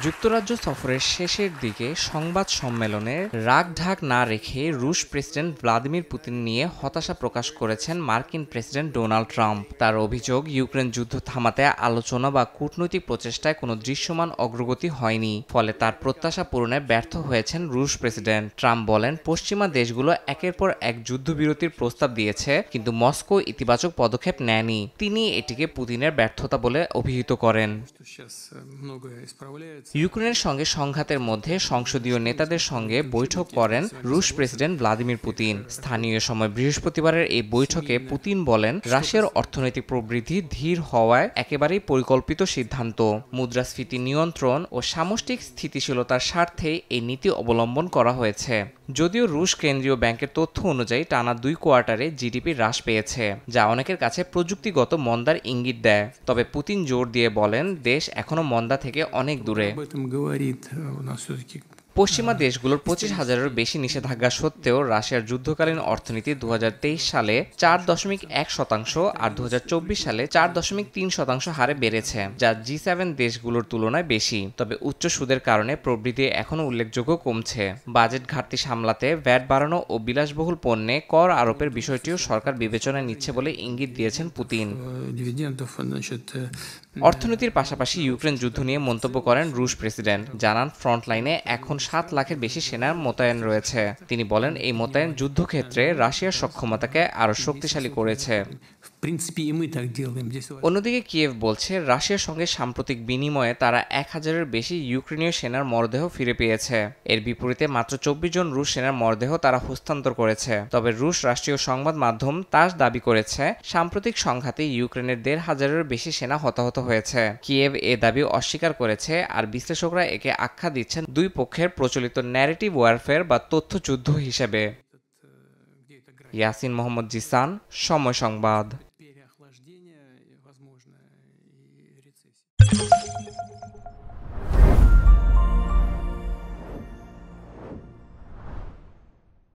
যুক্তরাজ্য সফরের শেষের দিকে সংবাদ সম্মেলনে রাগঢাক না রেখে রুশ প্রেসিডেন্ট ভ্লাদিমির পুতিন নিয়ে হতাশা প্রকাশ করেছেন মার্কিন প্রেসিডেন্ট ডোনাল্ড ট্রাম্প। তার অভিযোগ, ইউক্রেন যুদ্ধ থামাতে আলোচনা বা কূটনৈতিক প্রচেষ্টায় কোনো দৃশ্যমান অগ্রগতি হয়নি, ফলে তার প্রত্যাশা পূরণে ব্যর্থ হয়েছেন রুশ প্রেসিডেন্ট। ট্রাম্প বলেন, পশ্চিমা দেশগুলো একের পর এক যুদ্ধবিরতির প্রস্তাব দিয়েছে, কিন্তু মস্কো ইতিবাচক পদক্ষেপ নেয়নি। তিনি এটিকে পুতিনের ব্যর্থতা বলে অভিহিত করেন। ইউক্রেনের সঙ্গে সংঘাতের মধ্যে সংসদীয় নেতাদের সঙ্গে বৈঠক করেন রুশ প্রেসিডেন্ট ভ্লাদিমির পুতিন। স্থানীয় সময় বৃহস্পতিবারের এই বৈঠকে পুতিন বলেন, রাশিয়ার অর্থনৈতিক প্রবৃদ্ধি ধীর হওয়ায় একেবারেই পরিকল্পিত সিদ্ধান্ত। মুদ্রাস্ফীতি নিয়ন্ত্রণ ও সামষ্টিক স্থিতিশীলতার স্বার্থে এই নীতি অবলম্বন করা হয়েছে। যদিও রুশ কেন্দ্রীয় ব্যাংকের তথ্য অনুযায়ী টানা 2 কোয়ার্টারে জিডিপি হ্রাস পেয়েছে, যা অনেকের কাছে প্রযুক্তিগত মন্দার ইঙ্গিত দেয়। তবে পুতিন জোর দিয়ে বলেন, দেশ এখনো মন্দা থেকে অনেক দূরে। পশ্চিমা দেশগুলোর 25,000-এরও বেশি নিষেধাজ্ঞা সত্ত্বেও রাশিয়ার যুদ্ধকালীন অর্থনীতি 2023 সালে 4.1% আর 2024 সালে 4.3% হারে বেড়েছে, যা G7 দেশগুলোর তুলনায় বেশি। তবে উচ্চ সুদের কারণে প্রবৃদ্ধি এখনও উল্লেখযোগ্য কমছে। বাজেট ঘাটতি সামলাতে ভ্যাট বাড়ানো ও বিলাসবহুল পণ্যে কর আরোপের বিষয়টিও সরকার বিবেচনায় নিচ্ছে বলে ইঙ্গিত দিয়েছেন পুতিন। অর্থনীতির পাশাপাশি ইউক্রেন যুদ্ধ নিয়ে মন্তব্য করেন রুশ প্রেসিডেন্ট। জানান, ফ্রন্টলাইনে এখন 7 লাখের বেশি সেনা মোতায়েন রয়েছে। তিনি বলেন, এই মোতায়েন যুদ্ধক্ষেত্রে রাশিয়ার সক্ষমতাকে আরও শক্তিশালী করেছে। অন্যদিকে কিয়েভ বলছে, রাশিয়ার সঙ্গে সাম্প্রতিক বিনিময়ে তারা 1000-এর বেশি ইউক্রেনীয় সেনার মরদেহ ফিরে পেয়েছে। এর বিপরীতে মাত্র 24 জন রুশ সেনার মরদেহ তারা হস্তান্তর করেছে। তবে রুশ রাষ্ট্রীয় সংবাদ মাধ্যম তাস দাবি করেছে, সাম্প্রতিক সংঘাতে ইউক্রেনের 1,500-এর বেশি সেনা হতাহত হয়েছে। কিয়েভ এ দাবি অস্বীকার করেছে, আর বিশ্লেষকরা একে আখ্যা দিচ্ছেন দুই পক্ষের প্রচলিত ন্যারেটিভ ওয়ারফেয়ার বা তথ্যযুদ্ধ হিসেবে। ইয়াসিন মোহাম্মদ জিসান, সময় সংবাদ।